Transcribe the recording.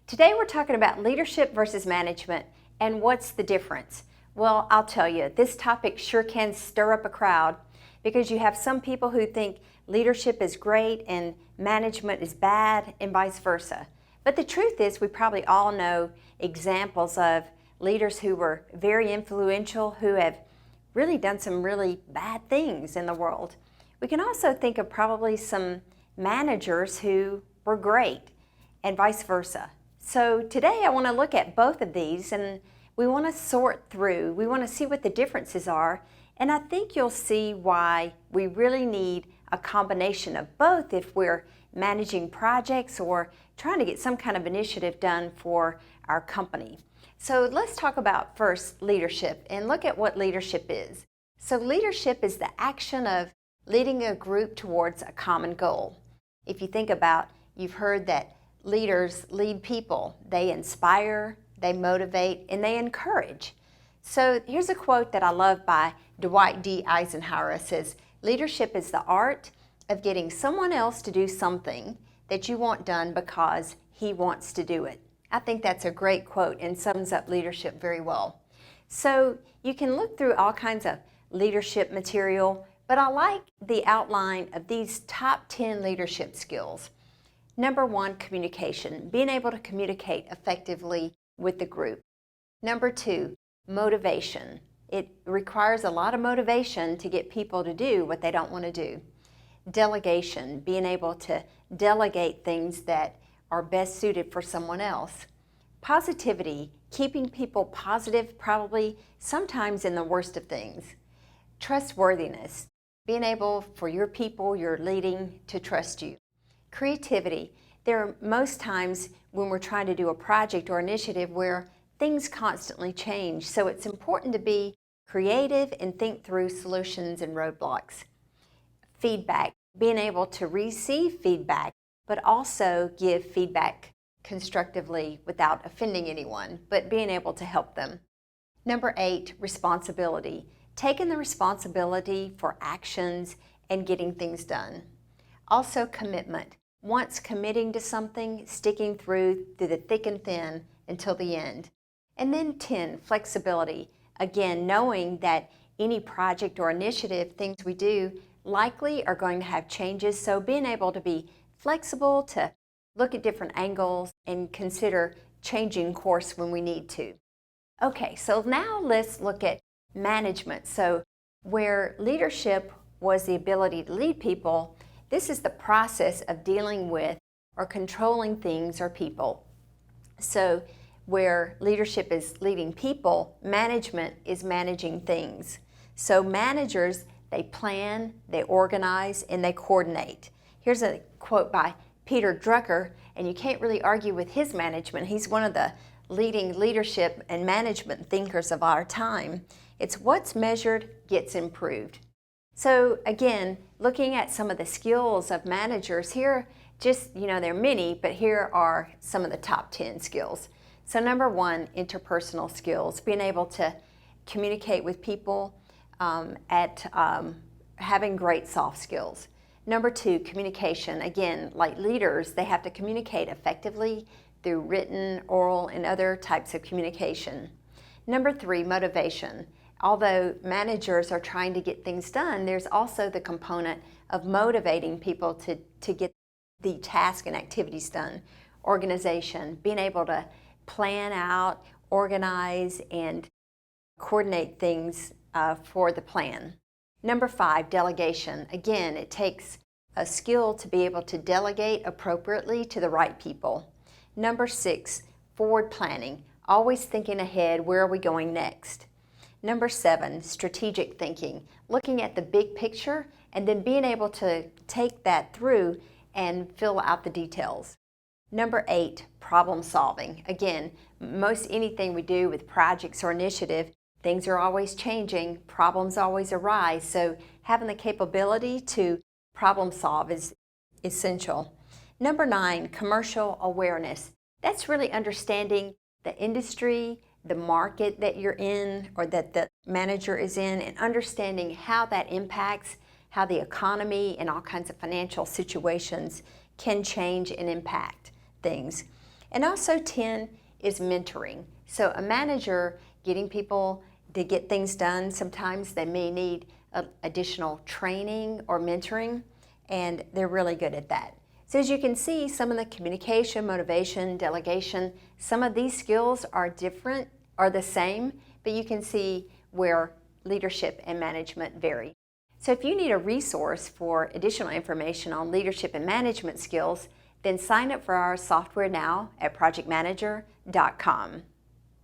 Today we're talking about leadership versus management and what's the difference. Well, I'll tell you, this topic sure can stir up a crowd because you have some people who think leadership is great and management is bad and vice versa. But the truth is we probably all know examples of leaders who were very influential, who have really done some really bad things in the world. We can also think of probably some managers who were great and vice versa. So today I want to look at both of these and we want to sort through. We want to see what the differences are, and I think you'll see why we really need a combination of both if we're managing projects or trying to get some kind of initiative done for our company. So let's talk about first leadership and look at what leadership is. So leadership is the action of leading a group towards a common goal. If you think about, you've heard that leaders lead people. They inspire, they motivate, and they encourage. So here's a quote that I love by Dwight D. Eisenhower. It says, "Leadership is the art of getting someone else to do something that you want done because he wants to do it." I think that's a great quote and sums up leadership very well. So you can look through all kinds of leadership material, but I like the outline of these top 10 leadership skills. Number one, communication, being able to communicate effectively with the group. Number two, motivation. It requires a lot of motivation to get people to do what they don't want to do. Delegation, being able to delegate things that are best suited for someone else. Positivity, keeping people positive probably sometimes in the worst of things. Trustworthiness, being able for your people you're leading to trust you. Creativity, there are most times when we're trying to do a project or initiative where things constantly change, so it's important to be creative and think through solutions and roadblocks. Feedback, being able to receive feedback, but also give feedback constructively without offending anyone, but being able to help them. Number 8, responsibility, taking the responsibility for actions and getting things done. Also commitment, once committing to something, sticking through the thick and thin until the end. And then 10, flexibility, again, knowing that any project or initiative, things we do, likely are going to have changes, so being able to be flexible to look at different angles and consider changing course when we need to. Okay, so now let's look at management. So where leadership was the ability to lead people, this is the process of dealing with or controlling things or people. So where leadership is leading people, management is managing things. So managers, they plan, they organize, and they coordinate. Here's a quote by Peter Drucker, and you can't really argue with his management. He's one of the leading leadership and management thinkers of our time. It's what's measured gets improved. So again, looking at some of the skills of managers here, just, there are many, but here are some of the top 10 skills. So number one, interpersonal skills, being able to communicate with people, having great soft skills. Number two, communication. Again, like leaders, they have to communicate effectively through written, oral, and other types of communication. Number three, motivation. Although managers are trying to get things done, there's also the component of motivating people to get the task and activities done. Organization, being able to plan out, organize, and coordinate things for the plan. Number five, delegation. Again, it takes a skill to be able to delegate appropriately to the right people. Number six, forward planning. Always thinking ahead, where are we going next? Number seven, strategic thinking. Looking at the big picture and then being able to take that through and fill out the details. Number 8, problem solving. Again, most anything we do with projects or initiative, things are always changing, problems always arise, so having the capability to problem solve is essential. Number 9, commercial awareness. That's really understanding the industry, the market that you're in or that the manager is in, and understanding how that impacts how the economy and all kinds of financial situations can change and impact things. And also 10 is mentoring. So a manager getting people to get things done, sometimes they may need additional training or mentoring, and they're really good at that. So as you can see, some of the communication, motivation, delegation, some of these skills are different, are the same, but you can see where leadership and management vary. So if you need a resource for additional information on leadership and management skills, then sign up for our software now at projectmanager.com.